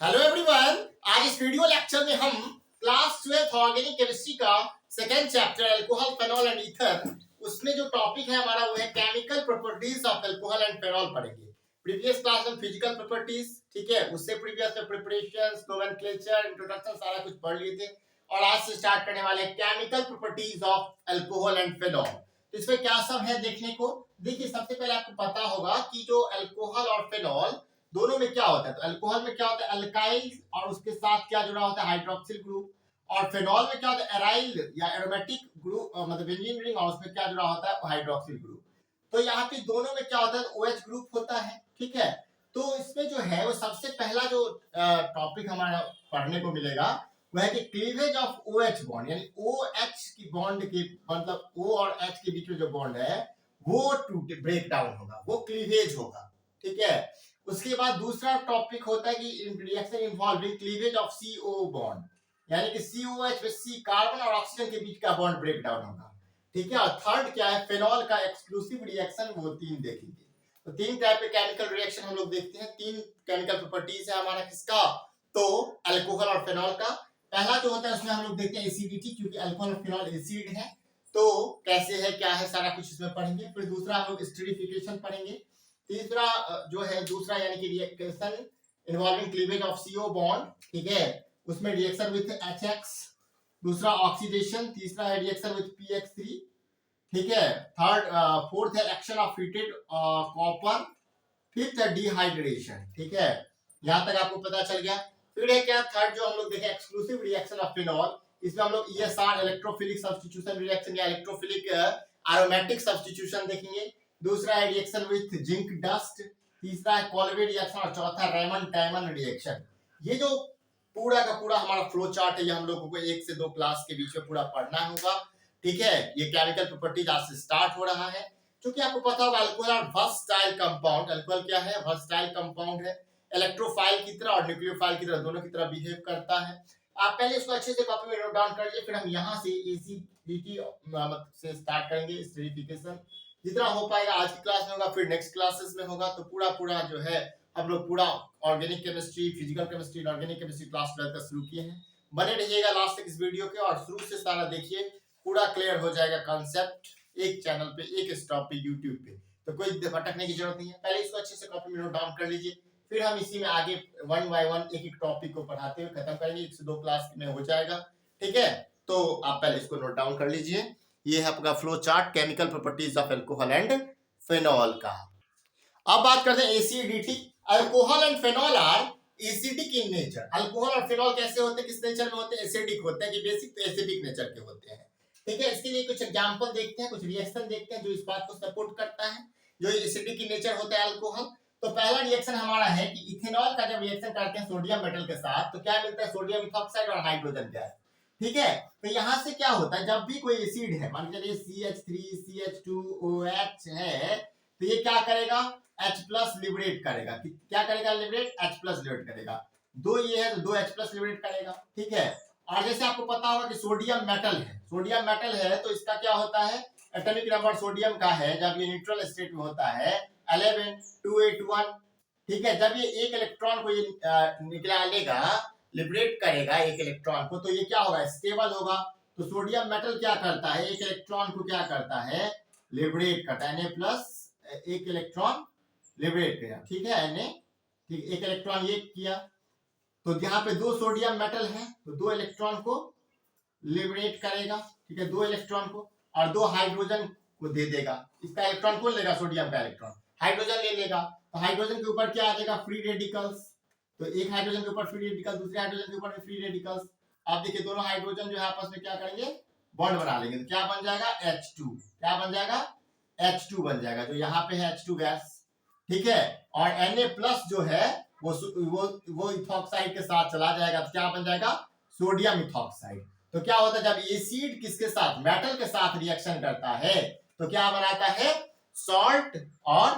Hello everyone. आज इस video lecture में हम क्लास 12 ऑर्गेनिक केमिस्ट्री का second chapter alcohol phenol and ether, उसमें जो टॉपिक है हमारा वो है chemical properties of alcohol and phenol पढ़ेंगे। प्रीवियस क्लास में फिजिकल प्रॉपर्टीज, ठीक है, उससे प्रीवियस में प्रिपरेशंस, नोमेनक्लेचर, इंट्रोडक्शन सारा कुछ पढ़ लिए थे और आज से स्टार्ट करने वाले chemical properties of alcohol and phenol. तो इसमें क्या सब है देखने को। देखिए, सबसे पहले आपको पता होगा कि जो अल्कोहल और फेनॉल दोनों में क्या होता है। तो अल्कोहल में क्या होता है, अल्काइल और उसके साथ क्या जुड़ा होता है, हाइड्रोक्सिल ग्रुप। और फेनॉल में क्या होता है, एराइल या एरोमेटिक ग्रुप, मतलब बेंजीन रिंग, और उसमें क्या जुड़ा होता है, हाइड्रोक्सिल ग्रुप। तो यहाँ पे दोनों में क्या होता है, OH ग्रुप होता है, ठीक है। तो इसमें जो है वो सबसे पहला जो टॉपिक हमारा पढ़ने को मिलेगा वह है कि क्लीवेज ऑफ OH बॉन्ड, यानी OH की बॉन्ड के मतलब O और H के बीच में जो बॉन्ड है वो टूट ब्रेक डाउन होगा, वो क्लीवेज होगा, ठीक है। उसके बाद दूसरा टॉपिक होता है कि reaction involving cleavage of CO bond, यानी कि COH में C कार्बन और ऑक्सीजन के बीच का बॉन्ड ब्रेक डाउन होगा, ठीक है। और थर्ड क्या है, फेनॉल का एक्सक्लूसिव रिएक्शन, वो तीन देखेंगे। तो तीन टाइप के केमिकल रिएक्शन हम लोग देखते हैं। तीन केमिकल प्रॉपर्टीज है हमारा किसका, तो अल्कोहल और फेनॉल का। पहला जो होता है उसमें हम लोग देखते हैं एसिडिटी, क्योंकि अल्कोहल और फेनॉल एसिड है, तो कैसे है क्या है सारा कुछ इसमें पढ़ेंगे। फिर दूसरा हम लोग स्टेरिफिकेशन पढ़ेंगे। तीसरा जो है दूसरा यानी कि reaction involving cleavage of CO bond, ठीक है, उसमें रिएक्शन विद HX। दूसरा ऑक्सीडेशन, तीसरा है रिएक्शन विद PX3, ठीक है। फोर्थ है action of heated copper. Fifth है डिहाइड्रेशन, ठीक है। यहां तक आपको पता चल गया। फिर है क्या, थर्ड जो हम लोग देखें एक्सक्लूसिव रिएक्शन ऑफ फेनॉल। इसमें हम लोग ESR इलेक्ट्रोफिलिक सब्स्टिट्यूशन रिएक्शन या इलेक्ट्रोफिलिक एरोमेटिक सब्स्टिट्यूशन देखेंगे। दूसरा है रिएक्शन विथ जिंक डस्ट। तीसरा है कॉल्वे रिएक्शन और चौथा रेमन टाइमन रिएक्शन। ये जो पूरा का पूरा हमारा फ्लो चार्ट है, ये हम लोगों को 1 से 2 क्लास के बीच में पूरा पढ़ना होगा, ठीक है। ये केमिकल प्रॉपर्टीज आज से स्टार्ट हो रहा है। क्योंकि आपको पता होगा अल्कोहल और वर्सटाइल कंपाउंड, अल्कोहल क्या है, वर्सटाइल कंपाउंड है, इलेक्ट्रोफाइल की तरह और न्यूक्लियोफाइल की तरह दोनों की तरह बिहेव करता है। आप पहले इसको अच्छे से कॉपी में नोट डाउन कर लीजिए, फिर हम यहाँ से एसिडिटी से स्टार्ट करेंगे, स्टेरिफिकेशन जितना हो पाएगा आज की क्लास में होगा, फिर नेक्स्ट क्लासेस में होगा। तो पूरा पूरा जो है हम लोग पूरा organic chemistry, physical chemistry, organic chemistry class 12 का शुरू किए हैं। बने रहिएगा लास्ट तक इस वीडियो के और शुरू से सारा देखिए, पूरा क्लियर हो जाएगा कॉन्सेप्ट एक चैनल पे, एक स्टॉप पे, यूट्यूब पे। तो कोई भटकने की जरूरत नहीं है। पहले इसको अच्छे से कॉपी में नोट डाउन कर लीजिए, फिर हम इसी में आगे 1 बाय 1 एक एक टॉपिक को पढ़ाते हुए खत्म करेंगे। 1 से 2 क्लास में हो जाएगा, ठीक है। तो आप पहले इसको नोट डाउन कर लीजिए। ये है आपका flow chart chemical properties of alcohol and phenol का। अब बात करते हैं acidity. Alcohol and phenol are acidic in nature. Alcohol और फेनॉल कैसे होते हैं, किस नेचर में होते हैं, एसिडिक होते हैं, कि बेसिक तो एसिडिक नेचर के होते हैं, ठीक है। इसके लिए कुछ एग्जांपल देखते हैं, कुछ रिएक्शन देखते हैं जो इस बात को सपोर्ट करता है, जो एसिडिक इन नेचर होता है अल्कोहल। तो पहला रिएक्शन हमारा है कि इथेनॉल का जब रिएक्शन करते हैं सोडियम मेटल के साथ, तो क्या मिलता है, सोडियम इथॉक्साइड और हाइड्रोजन गैस, ठीक है। तो यहां से क्या होता है, जब भी कोई एसिड है, मान लीजिए CH3 CH2OH है, तो ये क्या करेगा, H+ लिबरेट करेगा। क्या करेगा, लिबरेट, H+ लिबरेट करेगा। दो ये है तो 2 H+ लिबरेट करेगा, ठीक है। और जैसे आपको पता होगा कि सोडियम मेटल है, सोडियम मेटल है तो इसका क्या होता है, एटॉमिक नंबर सोडियम का है जब ये न्यूट्रल स्टेट में होता है 11 281, ठीक है। जब ये एक इलेक्ट्रॉन को ये निकालेगा, लिबरेट करेगा एक इलेक्ट्रॉन को, तो ये क्या होगा, स्टेबल होगा। तो सोडियम मेटल क्या करता है, एक इलेक्ट्रॉन को क्या करता है, लिबरेट करता है, Na+ एक इलेक्ट्रॉन लिबरेट किया, ठीक है, Na, ठीक, एक इलेक्ट्रॉन ये किया। तो यहाँ पे 2 सोडियम मेटल है तो 2 इलेक्ट्रॉन को लिबरेट करेगा, ठीक है, 2 इलेक्ट्रॉन को, और 2 हाइड्रोजन को दे देगा। इसका इलेक्ट्रॉन कौन लेगा, सोडियम का इलेक्ट्रॉन हाइड्रोजन ले लेगा। तो हाइड्रोजन के ऊपर क्या आ जाएगा, फ्री रेडिकल्स। तो एक हाइड्रोजन के ऊपर फ्री रेडिकल, दूसरे हाइड्रोजन के ऊपर भी फ्री रेडिकल्स। आप देखिए दोनों हाइड्रोजन जो है आपस में क्या करेंगे, बॉन्ड बना लेंगे। तो क्या बन जाएगा, H2, क्या बन जाएगा, H2 बन जाएगा, जो यहाँ पे है H2 गैस, ठीक है। और Na+ जो है वो इथॉक्साइड के साथ चला जाएगा, तो क्या बन जाएगा, सोडियम इथॉक्साइड। तो क्या होता है, जब एसिड किसके साथ, मेटल के साथ रिएक्शन करता है तो क्या बनाता है, सॉल्ट और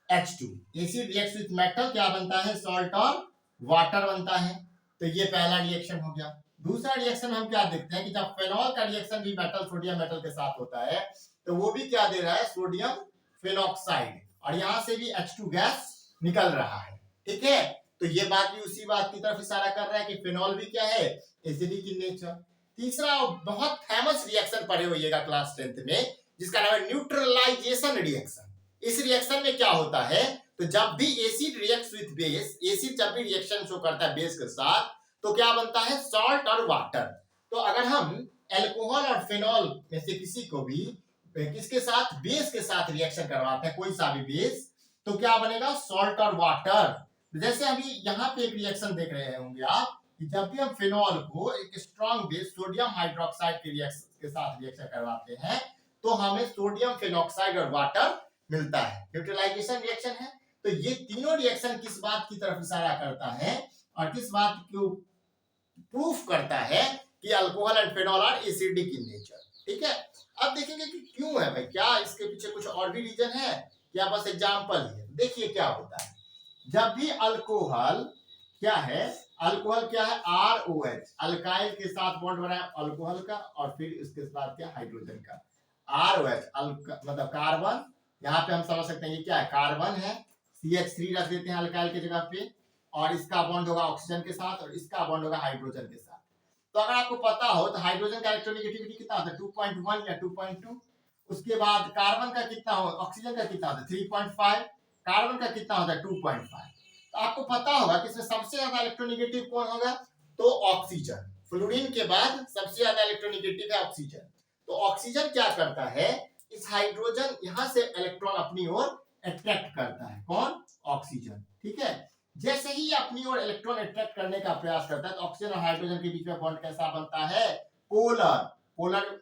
H2। Acid reacts with metal, क्या बनता है, सॉल्ट और वाटर बनता है। तो ये पहला रिएक्शन हो गया। दूसरा रिएक्शन हम क्या देखते हैं कि जब फेनॉल का रिएक्शन भी मेटल सोडियम मेटल के साथ होता है, तो वो भी क्या दे रहा है, सोडियम फेनॉक्साइड, और यहां से भी H2 गैस निकल रहा है, ठीक है। तो ये बात भी उसी बात की तरफ इशारा कर रहा है कि फिनॉल भी क्या है, एसिडिक इन नेचर। तीसरा बहुत फेमस रिएक्शन पढ़े होइएगा क्लास 10th में, जिसका नाम है न्यूट्रलाइजेशन रिएक्शन। इस रिएक्शन में क्या होता है, तो जब भी acid reacts with base, acid जब भी रिएक्शन शो करता है बेस के साथ, तो क्या बनता है, सॉल्ट और वाटर। तो अगर हम एल्कोहल और फिनॉल में से किसी को भी किसके साथ, बेस के साथ रिएक्शन करवाते हैं, कोई सा भी बेस, तो क्या बनेगा, सॉल्ट और वाटर। जैसे अभी यहाँ पे एक रिएक्शन देख रहे होंगे आप कि जब भी हम फिनॉल को एक स्ट्रॉन्ग बेस सोडियम हाइड्रोक्साइड के रिएक्शन के साथ रिएक्शन करवाते हैं, तो हमें सोडियम फिनॉक्साइड और वाटर मिलता है, न्यूट्रलाइजेशन रिएक्शन है। तो ये तीनों रिएक्शन किस बात की तरफ इशारा करता है और किस बात को प्रूफ करता है कि alcohol and phenol are acidic in nature. ठीक है, अब देखेंगे कि क्यों है भाई, क्या इसके पीछे कुछ और भी रीजन है, क्या बस एग्जांपल है। देखिए क्या होता है, जब भी अल्कोहल क्या है, अल्कोहल क्या है, ROH, अल्काइल के साथ बॉन्ड बना है अल्कोहल का, और फिर इसके साथ क्या, हाइड्रोजन का। ROH मतलब कार्बन, यहाँ पे हम समझ सकते हैं ये क्या है, कार्बन है, CH3 रख देते हैं अल्काइल की जगह पे, और इसका बॉन्ड होगा ऑक्सीजन के साथ और इसका बॉन्ड होगा हाइड्रोजन के साथ। तो अगर आपको पता हो तो हाइड्रोजन का इलेक्ट्रोनेगेटिविटी कितना होता है, 2.1 या 2.2। उसके बाद कार्बन का कितना हो, ऑक्सीजन का कितना होता है, 3.5। कार्बन का कितना होता है, 2.5। तो आपको पता होगा कि इसमें सबसे ज्यादा इलेक्ट्रोनेगेटिव कौन होगा, तो ऑक्सीजन। फ्लोरीन के बाद सबसे ज्यादा इलेक्ट्रोनेगेटिव है ऑक्सीजन। तो ऑक्सीजन क्या करता है, इस हाइड्रोजन यहां से इलेक्ट्रॉन अपनी ओर अट्रैक्ट करता है, कौन, ऑक्सीजन। ठीक है, जैसे ही अपनी ओर इलेक्ट्रॉन अट्रैक्ट करने का प्रयास करता है, तो ऑक्सीजन और हाइड्रोजन के बीच में बॉन्ड कैसा बनता है, पोलर। पोलर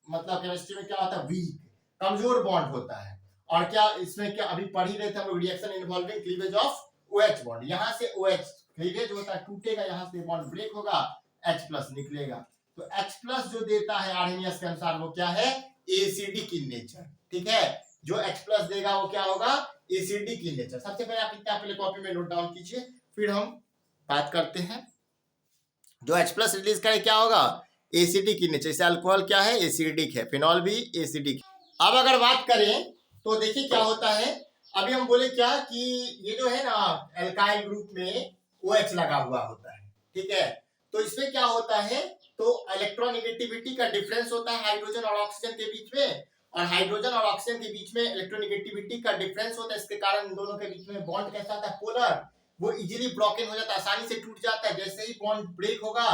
मतलब केमिस्ट्री में क्या होता है, वीक, कमजोर बॉन्ड होता है। और क्या इसमें क्या अभी पढ़ ही रहे थे हम लोग, reaction involving cleavage of OH bond. यहां से OH क्लीवेज होता है, टूटेगा, यहां से बॉन्ड ब्रेक होगा, H+ निकलेगा। तो H+ जो देता है आर्हेनियस के अनुसार वो क्या है, एसिडिक इन नेचर। ठीक है, जो H+ देगा वो क्या होगा, एसिडिक इन नेचर। सबसे पहले आप इतना पहले कॉपी में नोट डाउन कीजिए, फिर हम बात करते हैं। जो H+ रिलीज करे क्या होगा, एसिडिक इन नेचर। जैसे अल्कोहल क्या है, एसिडिक है, फिनॉल भी एसिडिक। अब अगर बात करें तो देखिए क्या होता है, अभी हम बोले क्या कि ये जो है ना एल्काइल ग्रुप में OH लगा हुआ होता है। ठीक है, तो इसमें क्या होता है, तो इलेक्ट्रोनेगेटिविटी का डिफरेंस होता है हाइड्रोजन और ऑक्सीजन के बीच में, और हाइड्रोजन और ऑक्सीजन के बीच में इलेक्ट्रोनेगेटिविटी का डिफरेंस होता है। इसके कारण इन दोनों के बीच में बॉन्ड कैसा होता है, पोलर। वो इजीली ब्रोकन हो जाता है, आसानी से टूट जाता है। जैसे ही बॉन्ड ब्रेक होगा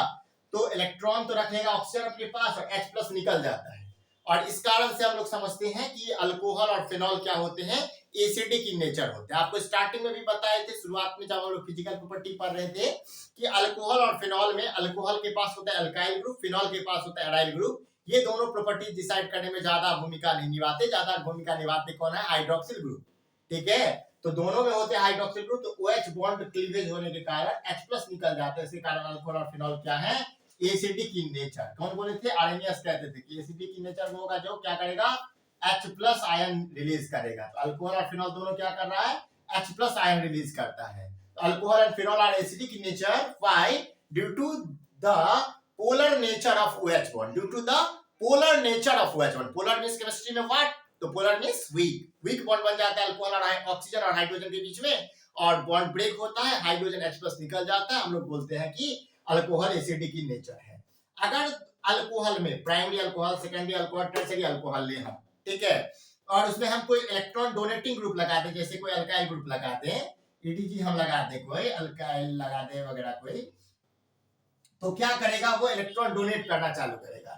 तो इलेक्ट्रॉन तो रख लेगा ऑक्सीजन अपने पास और H+ निकल जाता है। और इस कारण से हम लोग समझते हैं कि अल्कोहल और फिनॉल क्या होते हैं, एसिडिक इन नेचर होते हैं। आपको स्टार्टिंग में भी बताए थे, शुरुआत में जब हम लोग फिजिकल प्रॉपर्टी पढ़ रहे थे, कि अल्कोहल और फिनॉल में अल्कोहल के पास होता है अल्काइल ग्रुप, फिनॉल के पास होता है एराइल ग्रुप। ये दोनों प्रॉपर्टी डिसाइड करने में ज्यादा भूमिका नहीं निभाते, ज्यादा भूमिका निभाते कौन है, हाइड्रोक्सिल ग्रुप। ठीक है, तो दोनों में होते हैं हाइड्रोक्सिल ग्रुप। तो OH बॉन्ड क्लीवेज होने के कारण H+ निकल जाता है, इसके कारण अल्कोहल और फिनॉल क्या है, एसिडिक इन नेचर। कौन बोले थे, आर्हेनियस कहते थे कि एसिडिक इन नेचर वो होगा जो क्या करेगा, H+ आयन रिलीज करेगा। तो अल्कोहल और फिनॉल दोनों क्या कर रहा है, H+ आयन रिलीज करता है। तो alcohol and phenol are acidic in nature, why, due to the polar nature of OH bond, due to the polar nature of OH bond. Polar means chemistry में what, तो polar means weak. Weak bond बन जाता है alcohol और oxygen और hydrogen के बीच में, और बॉन्ड ब्रेक होता है, हाइड्रोजन H+ निकल जाता है। हम लोग बोलते हैं कि अल्कोहल एसिडिक इन नेचर है। अगर अल्कोहल में primary alcohol, secondary alcohol, tertiary alcohol ले हम, ठीक है, और उसमें हम कोई इलेक्ट्रॉन डोनेटिंग ग्रुप लगाते हैं, जैसे कोई अल्काइल ग्रुप लगाते हैं, EDG हम लगाते हैं, कोई अल्काइल लगाते हैं वगैरह कोई, तो क्या करेगा, वो इलेक्ट्रॉन डोनेट करना चालू करेगा।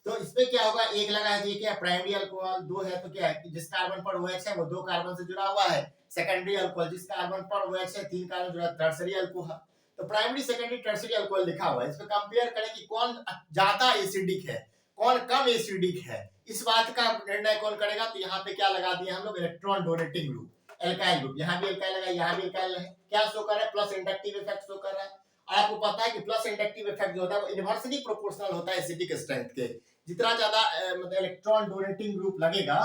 तो इसमें क्या होगा, एक लगा है, क्या प्राइमरी अल्कोहल, दो है तो क्या है, जिस कार्बन पर OH है वो 2 कार्बन से जुड़ा हुआ है। सेकेंडरी अल्कोहल, जिस कार्बन पर OH है 3 कार्बन जुड़ा है, टर्शियरी अल्कोहल। तो प्राइमरी, सेकेंडरी, टर्शियरी अल्कोहल लिखा हुआ है। इसमें कंपेयर करें कि कौन ज्यादा एसिडिक है, कौन कम एसिडिक है, इस बात का निर्णय कौन करेगा। तो यहाँ पे क्या लगा दिया हम लोग, electron donating group, alkyl group. यहाँ भी एल्काइल लगा, यहाँ भी एल्काइल है। क्या शो कर रहा है, प्लस इंडक्टिव इफेक्ट शो कर रहा है। आपको पता है कि प्लस इंडक्टिव इफेक्ट जो होता है वो इनवर्सली प्रोपोर्शनल होता है एसिडिक स्ट्रेंथ के। जितना ज्यादा मतलब इलेक्ट्रॉन डोनेटिंग ग्रुप लगेगा,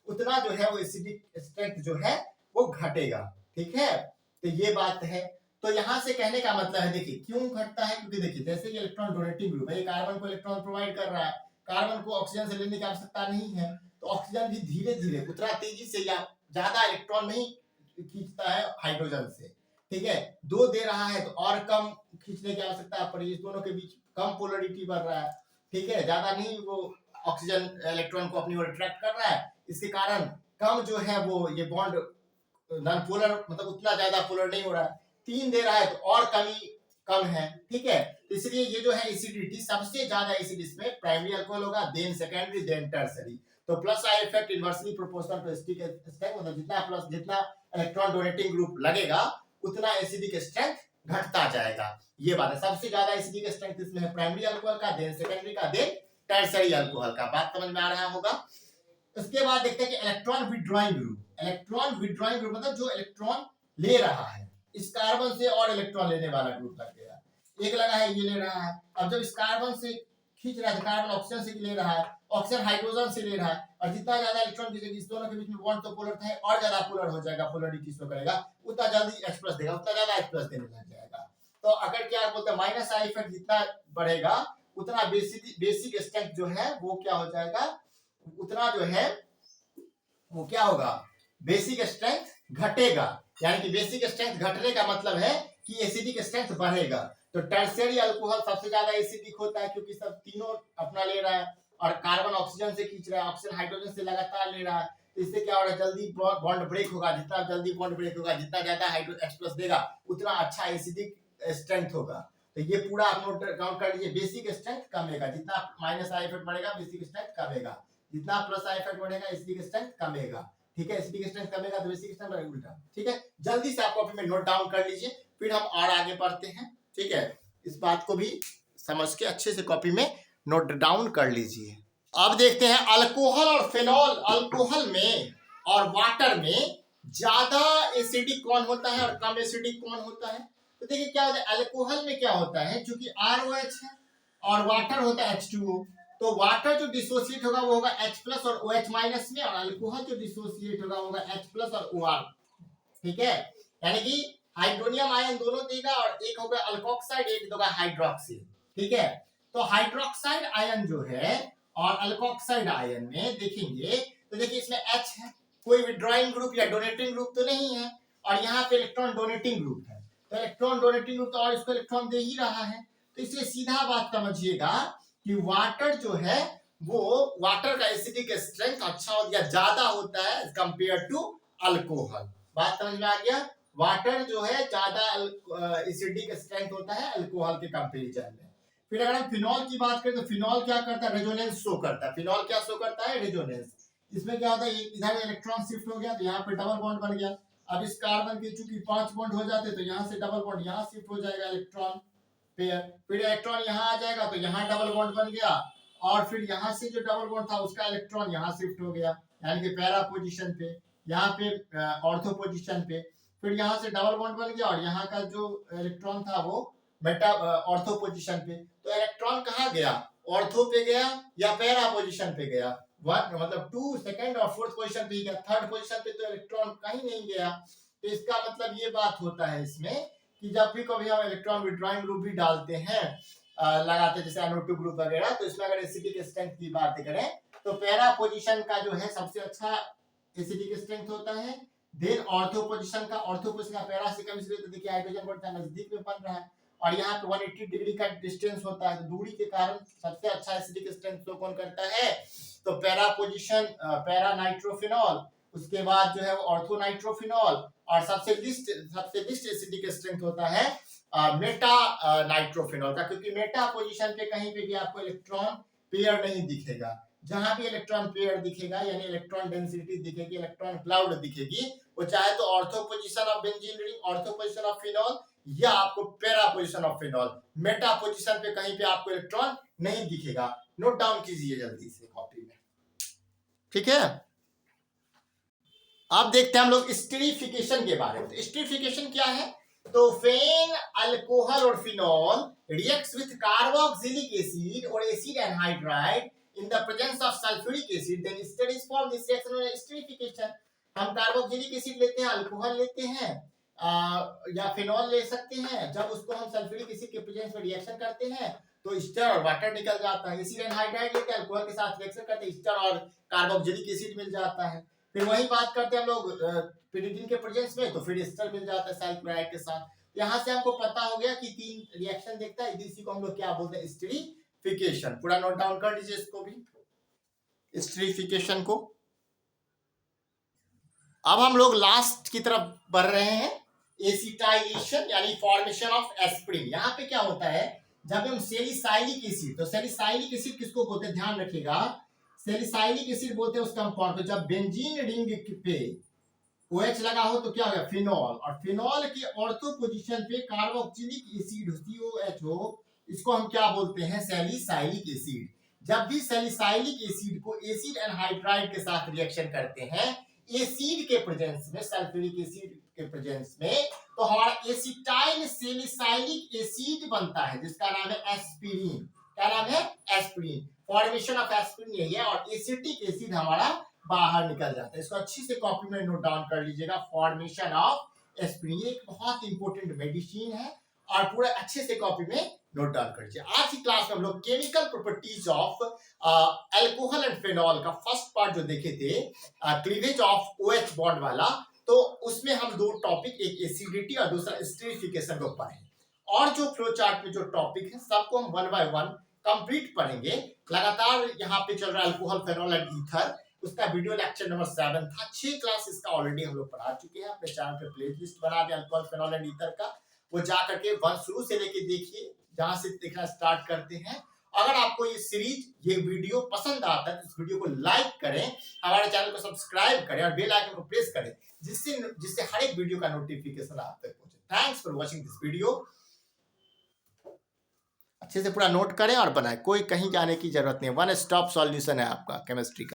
उतना जो है वो एसिडिक स्ट्रेंथ जो है वो घटेगा। ठीक है, तो ये बात है। तो यहां से कहने का मतलब है, देखिए क्यों घटता है, क्योंकि देखिए जैसे ये इलेक्ट्रॉन डोनेटिंग ग्रुप है, ये कार्बन को इलेक्ट्रॉन प्रोवाइड कर रहा है, कार्बन को ऑक्सीजन से लेने की आवश्यकता नहीं है, तो ऑक्सीजन भी धीरे धीरे उतना तेजी से या ज्यादा इलेक्ट्रॉन नहीं खींचता है हाइड्रोजन से। ठीक है, 2 दे रहा है तो और कम खींचने की आवश्यकता पड़ी, इस दोनों के बीच कम पोलरिटी बढ़ रहा है, ठीक है, ज्यादा नहीं वो ऑक्सीजन इलेक्ट्रॉन को अपनी ओर अट्रैक्ट कर रहा है, इसके कारण कम जो है वो ये बॉन्ड नॉन पोलर मतलब उतना ज्यादा पोलर नहीं हो रहा है। 3 दे रहा है तो और कमी कम है, ठीक है, तो इसलिए ये जो है एसिडिटी सबसे ज्यादा एसिड इसमें प्राइमरी अल्कोहल होगा, देन सेकेंडरी, देन टर्सरी। तो plus I effect inversely proportional to acidic strength, मतलब जितना इलेक्ट्रॉन डोनेटिंग ग्रुप लगेगा उतना एसिडिक स्ट्रेंथ घटता जाएगा। ये बात है, सबसे ज्यादा एसिडिक स्ट्रेंथ इसमें है प्राइमरी अल्कोहल का, देन सेकेंडरी का, देन टर्सरी अल्कोहल का। बात समझ में आ रहा होगा। उसके बाद देखते हैं कि electron withdrawing group. Electron withdrawing group मतलब जो इलेक्ट्रॉन ले रहा है, इस कार्बन से और इलेक्ट्रॉन लेने वाला ग्रुप लग गया, एक लगा है ये ले रहा है। अब जब इस कार्बन से खींच रहा है, कार्बन ऑक्सीजन से ले रहा है, ऑक्सीजन हाइड्रोजन से ले रहा है, और जितना ज्यादा इलेक्ट्रॉन खींचेगी इस दोनों के बीच में बॉन्ड तो पोलर था और ज्यादा पोलर हो जाएगा, पोलरिटी शो करेगा, उतना जल्दी H+ देगा, उतना ज्यादा H+ देने लग जाएगा। तो अगर क्या बोलते हैं माइनस आई इफेक्ट जितना बढ़ेगा उतना बेसिक स्ट्रेंथ जो है वो क्या हो जाएगा, उतना जो है वो क्या होगा, बेसिक स्ट्रेंथ घटेगा। यानी कि बेसिक स्ट्रेंथ घटने का मतलब है कि एसिडिक स्ट्रेंथ बढ़ेगा। तो टर्शियरी अल्कोहल सबसे ज्यादा एसिडिक होता है क्योंकि सब तीनों अपना ले रहा है और कार्बन ऑक्सीजन से खींच रहा है, ऑक्सीजन हाइड्रोजन से लगातार ले रहा है, तो इससे क्या हो रहा है जल्दी बॉन्ड ब्रेक होगा, जितना जल्दी बॉन्ड ब्रेक होगा, जितना ज्यादा H+ देगा उतना अच्छा एसिडिक स्ट्रेंथ होगा। तो ये पूरा आप नोट काउंट कर लीजिए, बेसिक स्ट्रेंथ कमेगा, जितना माइनस आई इफेक्ट बढ़ेगा बेसिक स्ट्रेंथ कमेगा, जितना प्लस आई इफेक्ट बढ़ेगा एसिडिक स्ट्रेंथ कमेगा, ठीक है, एसिडिक स्ट्रेंथ कमेगा तो बेसिक स्ट्रेंथ बढ़ेगा, उल्टा, ठीक है। जल्दी से आप कॉपी में नोट डाउन कर लीजिए, फिर हम और आगे बढ़ते हैं, ठीक है, इस बात को भी समझ के अच्छे से कॉपी में नोट डाउन कर लीजिए। अब देखते हैं अल्कोहल और फेनॉल। अल्कोहल में और वाटर में ज्यादा एसिडिक कौन होता है और कम एसिडिक कौन होता है। तो देखिए क्या होता है, अल्कोहल में क्या होता है, चूंकि ROH है और वाटर होता है H2O, तो वाटर जो डिसोसिएट होगा वो होगा H+ और OH- में, और अल्कोहल जो डिसोसिएट होगा वो होगा H+ और OR, ठीक है। यानी कि हाइड्रोनियम आयन दोनों देगा और एक होगा अल्कोक्साइड, एक होगा हाइड्रोक्सिल, ठीक है। तो हाइड्रोक्साइड आयन जो है और अल्कोक्साइड आयन में देखेंगे तो देखिए इसमें H है, कोई विड्रॉइंग ग्रुप या डोनेटिंग ग्रुप तो नहीं है, और यहाँ पे इलेक्ट्रॉन डोनेटिंग ग्रुप है, तो इलेक्ट्रॉन डोनेटिंग ग्रुप तो और इसको इलेक्ट्रॉन दे ही रहा है, तो इसलिए सीधा बात समझिएगा कि वाटर जो है वो वाटर का एसिडिक स्ट्रेंथ अच्छा या ज्यादा होता है कंपेयर टू अल्कोहल। बात समझ में आ गया, वाटर जो है ज्यादा एसिडिक स्ट्रेंथ होता है अल्कोहल के कंपैरिजन में। फिर अगर हम फिनॉल की बात करें तो फिनॉल क्या करता है, रेजोनेंस शो करता है। फिनॉल क्या शो करता है, रेजोनेंस। इसमें क्या होता है, इधर इलेक्ट्रॉन शिफ्ट हो गया तो यहाँ पे डबल बॉन्ड बन गया, अब इस कार्बन के चूंकि 5 बॉन्ड हो जाते तो यहाँ से डबल बॉन्ड यहाँ शिफ्ट हो जाएगा इलेक्ट्रॉन पेयर, फिर इलेक्ट्रॉन यहाँ आ जाएगा तो यहाँ डबल बॉन्ड बन गया, और फिर यहाँ से जो डबल बॉन्ड था उसका इलेक्ट्रॉन यहाँ शिफ्ट हो गया, यानी कि पैरा पोजीशन पे, यहाँ पे ऑर्थो पोजीशन पे, फिर यहाँ से डबल बॉन्ड बन गया और यहाँ का जो इलेक्ट्रॉन था वो मेटा ऑर्थो पोजीशन पे। तो इलेक्ट्रॉन कहाँ गया, ऑर्थो पे गया या पैरा पोजीशन पे गया, मतलब 2, सेकंड और 4th पोजीशन पे गया, 3rd पोजीशन पे तो इलेक्ट्रॉन कहीं नहीं गया। तो इसका मतलब ये बात होता है इसमें कि जब भी कभी हम इलेक्ट्रॉन विड्रॉइंग ग्रुप भी डालते हैं लगाते हैं जैसे NO2 ग्रुप वगैरह, तो इसमें अगर एसिडिक स्ट्रेंथ की बात करें तो पैरा पोजीशन का जो है सबसे अच्छा एसिडिक स्ट्रेंथ होता है, देन ऑर्थो पोजीशन का पैरा से कम इसलिए तो देखिए हाइड्रोजन बढ़ता है, नजदीक में बन रहा है, और यहाँ पे 180 डिग्री का डिस्टेंस होता है, तो दूरी के कारण सबसे अच्छा एसिडिक स्ट्रेंथ शो कौन करता है, तो पैरा पोजीशन पैरा नाइट्रोफिनॉल, उसके बाद जो है वो ऑर्थो नाइट्रोफिनॉल, और सबसे लिस्ट एसिडिक स्ट्रेंथ होता है मेटा नाइट्रोफिनॉल का, क्योंकि मेटा पोजीशन पे कहीं पे भी आपको इलेक्ट्रॉन पेयर नहीं दिखेगा, जहां भी इलेक्ट्रॉन पेयर दिखेगा यानी इलेक्ट्रॉन डेंसिटी दिखेगी, इलेक्ट्रॉन क्लाउड दिखेगी, वो चाहे तो ortho position of benzene ring, ortho position of phenol, या आपको para position of phenol, Meta position पे कहीं पे आपको इलेक्ट्रॉन नहीं दिखेगा। नोट डाउन कीजिए जल्दी से कॉपी में, ठीक है। अब देखते हैं हम लोग स्टीरिफिकेशन के बारे में। तो स्टीरिफिकेशन क्या है, तो फेन अल्कोहल और phenol reacts with carboxylic acid और acid anhydride in the presence of sulfuric acid, then studies form this reaction known as esterification। हम कार्बोक्सिलिक एसिड लेते हैं, अल्कोहल लेते हैं या फिनॉल ले सकते हैं, जब उसको हम सल्फ्यूरिक एसिड के प्रेजेंस में रिएक्शन करते हैं तो ईस्टर और वाटर निकल जाता है। एसिड एनहाइड्राइड लेते हैं, अल्कोहल के साथ रिएक्शन करते हैं, ईस्टर और कार्बोक्सिलिक एसिड मिल जाता है। फिर वही बात करते हैं हम लोग pyridine के प्रेजेंस में, तो फिर एस्टर मिल जाता है साइल क्लोराइड के साथ। यहाँ से हमको पता हो गया कि 3 रिएक्शन देखता है, इसी को हम लोग क्या बोलते हैं, एस्टरीफिकेशन। पूरा नोट डाउन कर लीजिए इसको भी, एस्टरीफिकेशन को। अब हम लोग लास्ट की तरफ बढ़ रहे हैं, एसिटाइलेशन यानी फॉर्मेशन ऑफ एस्पिरिन। यहाँ पे क्या होता है, जब हम सैलिसाइलिक एसिड, तो सैलिसाइलिक एसिड किसको बोलते हैं, ध्यान रखिएगा, सैलिसाइलिक एसिड बोलते हैं उस कंपाउंड को। जब बेंजीन रिंग पे OH लगा हो तो क्या होगा, फिनॉल, और फिनॉल की ऑर्थो पोजीशन पे कार्बोक्सिलिक एसिड COH हो, इसको हम क्या बोलते हैं, सैलिसाइलिक एसिड। जब भी सैलिसाइलिक एसिड को एसिड एनहाइड्राइड के साथ रिएक्शन करते हैं एसिड के प्रेजेंस में, सल्फ्यूरिक एसिड के प्रेजेंस में, तो हमारा एसिटाइल सैलिसाइलिक एसिड बनता है जिसका नाम है एस्पिरिन। क्या नाम है, एस्पिरिन। फॉर्मेशन ऑफ एस्पिरिन यही है, और एसिटिक एसिड हमारा बाहर निकल जाता है। इसको अच्छी से कॉपी में नोट डाउन कर लीजिएगा, फॉर्मेशन ऑफ एस्पिरिन। ये एक बहुत इंपॉर्टेंट मेडिसिन है, और पूरा अच्छे से कॉपी में नोट डाउन कर लीजिए। आज की क्लास में हम लोग chemical properties of alcohol and phenol का फर्स्ट पार्ट जो देखे थे, क्लीवेज ऑफ OH बॉन्ड वाला, तो उसमें हम 2 टॉपिक, एक एसिडिटी और दूसरा एस्टरीफिकेशन को पढ़े। और जो फ्लो चार्ट में जो टॉपिक है सबको हम 1 बाय 1 कंप्लीट पढ़ेंगे। लगातार यहाँ पे चल रहा है अल्कोहल, फेनॉल एंड ईथर, उसका वीडियो लेक्चर नंबर 7 था। 6 क्लास इसका ऑलरेडी हम लोग पढ़ा चुके हैं। अपने चैनल पे प्लेलिस्ट बना दिया अल्कोहल, फेनॉल एंड ईथर का, वो जा करके 1 शुरू से लेके देखिए, जहां से देखना स्टार्ट करते हैं। अगर आपको ये सीरीज, ये वीडियो पसंद आता है तो इस वीडियो को लाइक करें, हमारे चैनल को सब्सक्राइब करें और बेल आइकन को प्रेस करें, जिससे हर एक वीडियो का नोटिफिकेशन आप तक पहुंचे। Thanks for watching this video. अच्छे से पूरा नोट करें और बनाएं, कोई कहीं जाने की जरूरत नहीं है। 1 स्टॉप सॉल्यूशन है आपका केमिस्ट्री का।